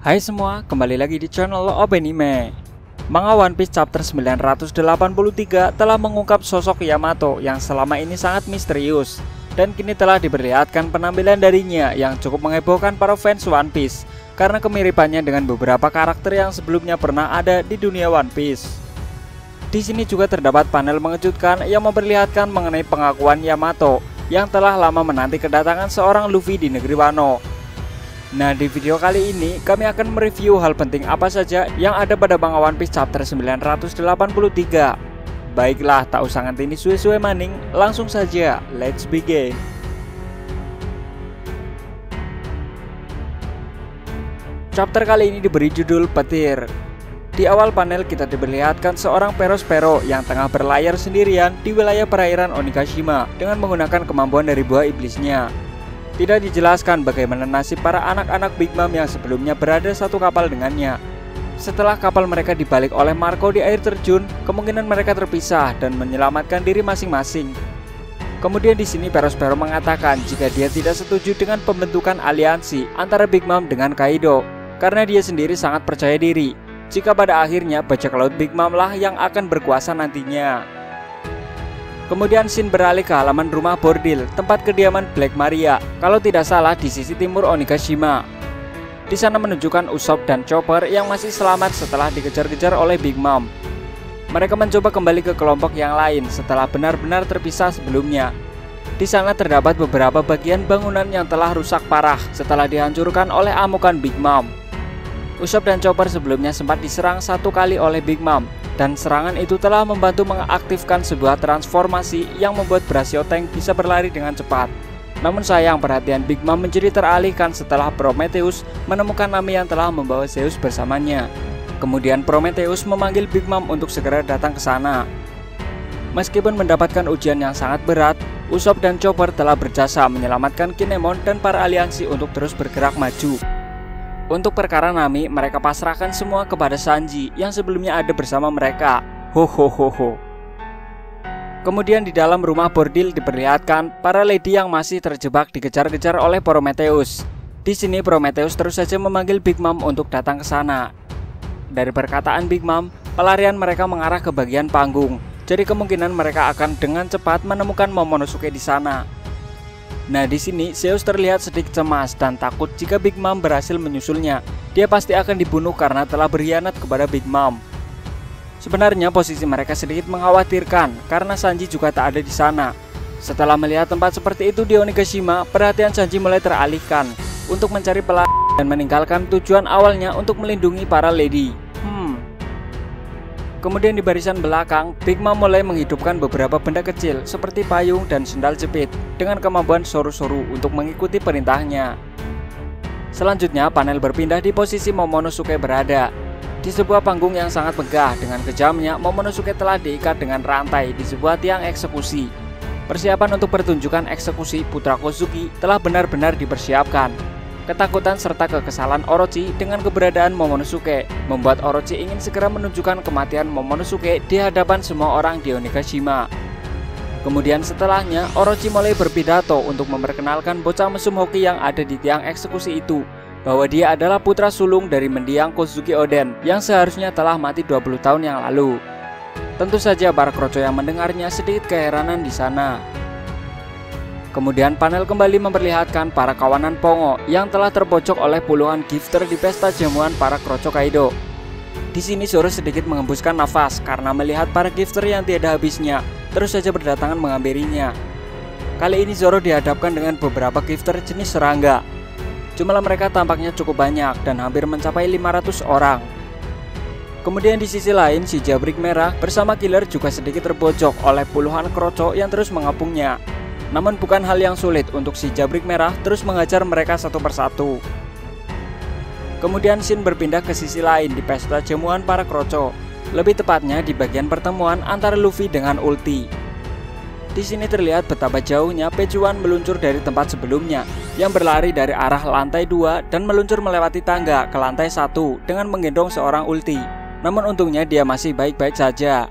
Hai semua, kembali lagi di channel Openime. Manga One Piece chapter 983 telah mengungkap sosok Yamato yang selama ini sangat misterius, dan kini telah diperlihatkan penampilan darinya yang cukup menghebohkan para fans One Piece karena kemiripannya dengan beberapa karakter yang sebelumnya pernah ada di dunia One Piece. Di sini juga terdapat panel mengejutkan yang memperlihatkan mengenai pengakuan Yamato yang telah lama menanti kedatangan seorang Luffy di negeri Wano. Nah, di video kali ini kami akan mereview hal penting apa saja yang ada pada manga One Piece chapter 983. Baiklah, tak usah ngantini suwe-suwe maning, langsung saja, let's begin. Chapter kali ini diberi judul Petir. Di awal panel kita diperlihatkan seorang Perospero yang tengah berlayar sendirian di wilayah perairan Onigashima dengan menggunakan kemampuan dari buah iblisnya. Tidak dijelaskan bagaimana nasib para anak-anak Big Mom yang sebelumnya berada satu kapal dengannya. Setelah kapal mereka dibalik oleh Marco di air terjun, kemungkinan mereka terpisah dan menyelamatkan diri masing-masing. Kemudian di sini Perospero mengatakan jika dia tidak setuju dengan pembentukan aliansi antara Big Mom dengan Kaido, karena dia sendiri sangat percaya diri jika pada akhirnya bajak laut Big Mom lah yang akan berkuasa nantinya. Kemudian scene beralih ke halaman rumah bordil, tempat kediaman Black Maria, kalau tidak salah di sisi timur Onigashima. Di sana menunjukkan Usopp dan Chopper yang masih selamat setelah dikejar-kejar oleh Big Mom. Mereka mencoba kembali ke kelompok yang lain setelah benar-benar terpisah sebelumnya. Di sana terdapat beberapa bagian bangunan yang telah rusak parah setelah dihancurkan oleh amukan Big Mom. Usopp dan Chopper sebelumnya sempat diserang satu kali oleh Big Mom, dan serangan itu telah membantu mengaktifkan sebuah transformasi yang membuat Brachio Tank bisa berlari dengan cepat. Namun sayang, perhatian Big Mom menjadi teralihkan setelah Prometheus menemukan Nami yang telah membawa Zeus bersamanya. Kemudian Prometheus memanggil Big Mom untuk segera datang ke sana. Meskipun mendapatkan ujian yang sangat berat, Usopp dan Chopper telah berjasa menyelamatkan Kinemon dan para aliansi untuk terus bergerak maju. Untuk perkara Nami, mereka pasrahkan semua kepada Sanji yang sebelumnya ada bersama mereka. Ho. Kemudian di dalam rumah bordil diperlihatkan para lady yang masih terjebak dikejar-kejar oleh Prometheus. Di sini Prometheus terus saja memanggil Big Mom untuk datang ke sana. Dari perkataan Big Mom, pelarian mereka mengarah ke bagian panggung. Jadi kemungkinan mereka akan dengan cepat menemukan Momonosuke di sana. Nah, di sini Zeus terlihat sedikit cemas dan takut jika Big Mom berhasil menyusulnya. Dia pasti akan dibunuh karena telah berkhianat kepada Big Mom. Sebenarnya posisi mereka sedikit mengkhawatirkan karena Sanji juga tak ada di sana. Setelah melihat tempat seperti itu di Onigashima, perhatian Sanji mulai teralihkan untuk mencari pelarian dan meninggalkan tujuan awalnya untuk melindungi para lady. Kemudian di barisan belakang, Big Mom mulai menghidupkan beberapa benda kecil seperti payung dan sendal jepit dengan kemampuan soru-soru untuk mengikuti perintahnya. Selanjutnya panel berpindah di posisi Momonosuke berada. Di sebuah panggung yang sangat megah dengan kejamnya, Momonosuke telah diikat dengan rantai di sebuah tiang eksekusi. Persiapan untuk pertunjukan eksekusi Putra Kozuki telah benar-benar dipersiapkan. Ketakutan serta kekesalan Orochi dengan keberadaan Momonosuke membuat Orochi ingin segera menunjukkan kematian Momonosuke di hadapan semua orang di Onigashima. Kemudian setelahnya, Orochi mulai berpidato untuk memperkenalkan bocah mesum hoki yang ada di tiang eksekusi itu, bahwa dia adalah putra sulung dari mendiang Kozuki Oden yang seharusnya telah mati 20 tahun yang lalu. Tentu saja para kroco yang mendengarnya sedikit keheranan di sana. Kemudian panel kembali memperlihatkan para kawanan Pongo yang telah terpojok oleh puluhan gifter di pesta jamuan para kroco Kaido. Di sini Zoro sedikit mengembuskan nafas karena melihat para gifter yang tiada habisnya terus saja berdatangan menghampirinya. Kali ini Zoro dihadapkan dengan beberapa gifter jenis serangga. Jumlah mereka tampaknya cukup banyak dan hampir mencapai 500 orang. Kemudian di sisi lain, si Jabrik Merah bersama Killer juga sedikit terpojok oleh puluhan kroco yang terus mengepungnya. Namun bukan hal yang sulit untuk si Jabrik Merah terus mengajar mereka satu persatu. Kemudian scene berpindah ke sisi lain di pesta jamuan para kroco, lebih tepatnya di bagian pertemuan antara Luffy dengan Ulti. Di sini terlihat betapa jauhnya Pejuan meluncur dari tempat sebelumnya yang berlari dari arah lantai 2 dan meluncur melewati tangga ke lantai 1 dengan menggendong seorang Ulti. Namun untungnya dia masih baik-baik saja.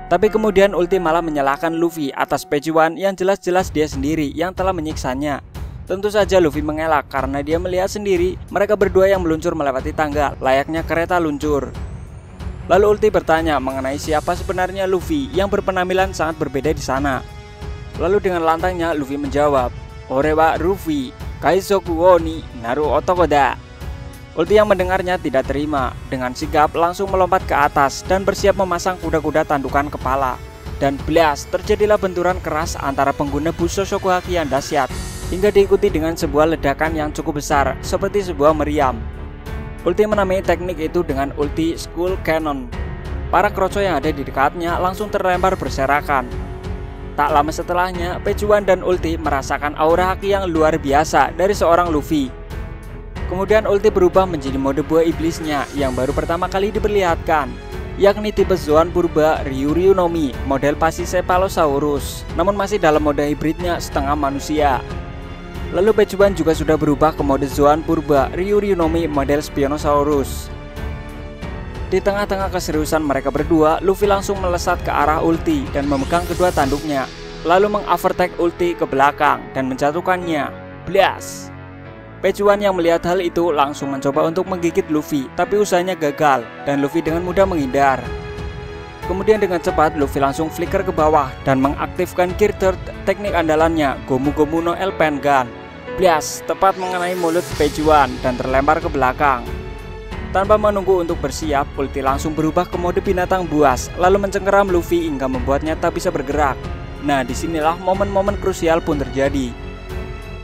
Tapi kemudian Ulti malah menyalahkan Luffy atas Pejuan yang jelas-jelas dia sendiri yang telah menyiksanya. Tentu saja Luffy mengelak karena dia melihat sendiri mereka berdua yang meluncur melewati tangga layaknya kereta luncur. Lalu Ulti bertanya mengenai siapa sebenarnya Luffy yang berpenampilan sangat berbeda di sana. Lalu dengan lantangnya Luffy menjawab, "Ore wa Luffy, Kaizoku wo ni naru otoko da." Ulti yang mendengarnya tidak terima, dengan sigap langsung melompat ke atas dan bersiap memasang kuda-kuda tandukan kepala. Dan blas, terjadilah benturan keras antara pengguna bus Shosoku Haki yang dahsyat, hingga diikuti dengan sebuah ledakan yang cukup besar seperti sebuah meriam. Ulti menamai teknik itu dengan ulti Skull Cannon. Para kroco yang ada di dekatnya langsung terlempar berserakan. Tak lama setelahnya, Pejuan dan Ulti merasakan aura haki yang luar biasa dari seorang Luffy. Kemudian Ulti berubah menjadi mode buah iblisnya yang baru pertama kali diperlihatkan, yakni tipe Zoan Purba Ryuryu no Mi model Pachycephalosaurus, namun masih dalam mode hibridnya setengah manusia. Lalu Pejuan juga sudah berubah ke mode Zoan Purba Ryuryu no Mi model Spinosaurus. Di tengah-tengah keseriusan mereka berdua, Luffy langsung melesat ke arah Ulti dan memegang kedua tanduknya, lalu mengovertake Ulti ke belakang dan menjatuhkannya. Blas! Pejuan yang melihat hal itu langsung mencoba untuk menggigit Luffy, tapi usahanya gagal dan Luffy dengan mudah menghindar. Kemudian dengan cepat Luffy langsung flicker ke bawah dan mengaktifkan gear third teknik andalannya, Gomu Gomu no Elpen Gun. Blas, tepat mengenai mulut Pejuan dan terlempar ke belakang. Tanpa menunggu untuk bersiap, Ulti langsung berubah ke mode binatang buas, lalu mencengkeram Luffy hingga membuatnya tak bisa bergerak. Nah, disinilah momen-momen krusial pun terjadi.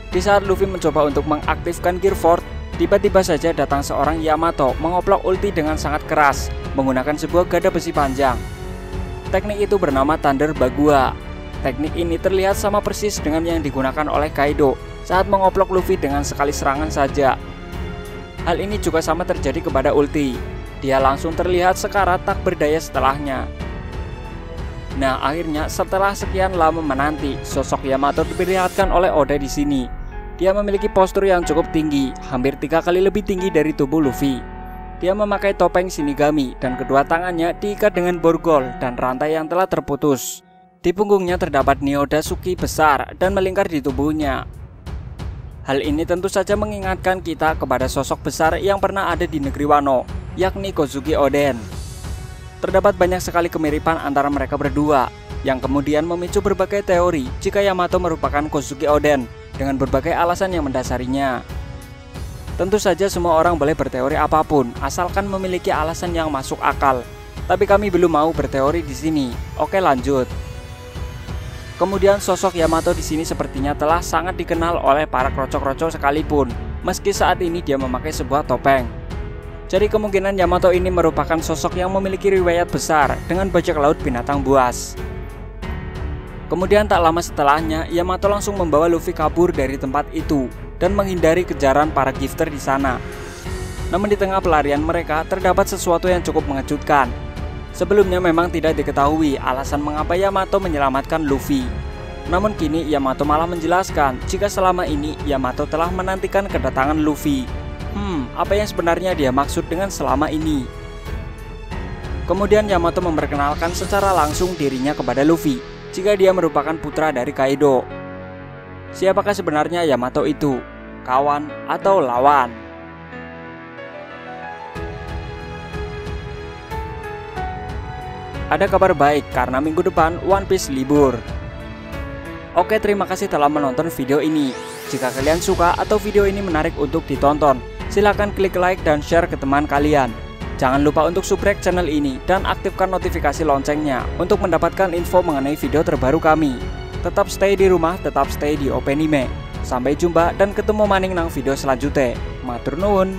Di saat Luffy mencoba untuk mengaktifkan Gear 4, tiba-tiba saja datang seorang Yamato mengoplok Ulti dengan sangat keras, menggunakan sebuah gada besi panjang. Teknik itu bernama Thunder Bagua. Teknik ini terlihat sama persis dengan yang digunakan oleh Kaido saat mengoplok Luffy dengan sekali serangan saja. Hal ini juga sama terjadi kepada Ulti. Dia langsung terlihat sekarat tak berdaya setelahnya. Nah, akhirnya setelah sekian lama menanti, sosok Yamato diperlihatkan oleh Oda di sini. Dia memiliki postur yang cukup tinggi, hampir 3 kali lebih tinggi dari tubuh Luffy. Dia memakai topeng Shinigami dan kedua tangannya diikat dengan borgol dan rantai yang telah terputus. Di punggungnya terdapat Nyodazuki besar dan melingkar di tubuhnya. Hal ini tentu saja mengingatkan kita kepada sosok besar yang pernah ada di negeri Wano, yakni Kozuki Oden. Terdapat banyak sekali kemiripan antara mereka berdua, yang kemudian memicu berbagai teori jika Yamato merupakan Kozuki Oden dengan berbagai alasan yang mendasarinya. Tentu saja semua orang boleh berteori apapun, asalkan memiliki alasan yang masuk akal. Tapi kami belum mau berteori di sini. Oke, lanjut. Kemudian sosok Yamato di sini sepertinya telah sangat dikenal oleh para kroco-kroco sekalipun, meski saat ini dia memakai sebuah topeng. Jadi kemungkinan Yamato ini merupakan sosok yang memiliki riwayat besar dengan bajak laut binatang buas. Kemudian tak lama setelahnya, Yamato langsung membawa Luffy kabur dari tempat itu dan menghindari kejaran para gifter di sana. Namun di tengah pelarian mereka terdapat sesuatu yang cukup mengejutkan. Sebelumnya memang tidak diketahui alasan mengapa Yamato menyelamatkan Luffy. Namun kini Yamato malah menjelaskan jika selama ini Yamato telah menantikan kedatangan Luffy. Apa yang sebenarnya dia maksud dengan selama ini? Kemudian Yamato memperkenalkan secara langsung dirinya kepada Luffy jika dia merupakan putra dari Kaido. Siapakah sebenarnya Yamato itu? Kawan atau lawan? Ada kabar baik karena minggu depan One Piece libur. Oke, terima kasih telah menonton video ini. Jika kalian suka atau video ini menarik untuk ditonton, silahkan klik like dan share ke teman kalian. Jangan lupa untuk subscribe channel ini dan aktifkan notifikasi loncengnya untuk mendapatkan info mengenai video terbaru kami. Tetap stay di rumah, tetap stay di Openime. Sampai jumpa dan ketemu maning nang video selanjutnya. Matur nuwun.